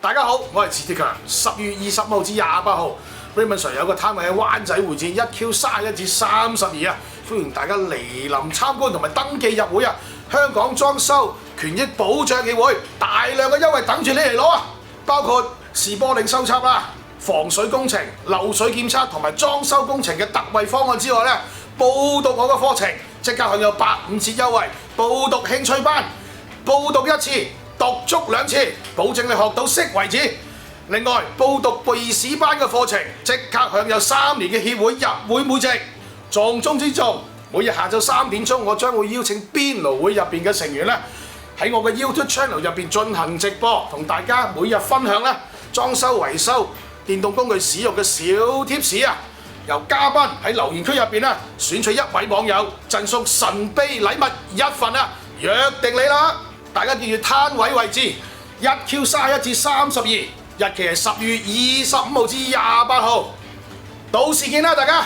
大家好，我係磁鐵強。10月25號至28號 Raymond Sir 有個攤位喺灣仔會展1Q31至32啊，歡迎大家嚟臨參觀同埋登記入會啊！香港裝修權益保障協會大量嘅優惠等住你嚟攞啊！包括視玻璃修葺啦、防水工程、漏水檢測同埋裝修工程嘅特惠方案之外咧，報讀我嘅課程即刻享有85折優惠，報讀興趣班，報讀一次讀足2次，保證你學到識為止。另外，報讀備試班嘅課程即刻享有3年嘅協會入會每席。重中之重，每日下晝3點鐘，我將會邀請邊爐會入邊嘅成員咧，喺我嘅 YouTube channel 入邊進行直播，同大家每日分享咧裝修維修、電動工具使用嘅小貼士啊！由嘉賓喺留言區入邊咧選取1位網友，贈送神秘禮物1份啊！約定你啦！大家記住攤位位置1Q31至32，日期係10月25號至28號，到時見啦，大家！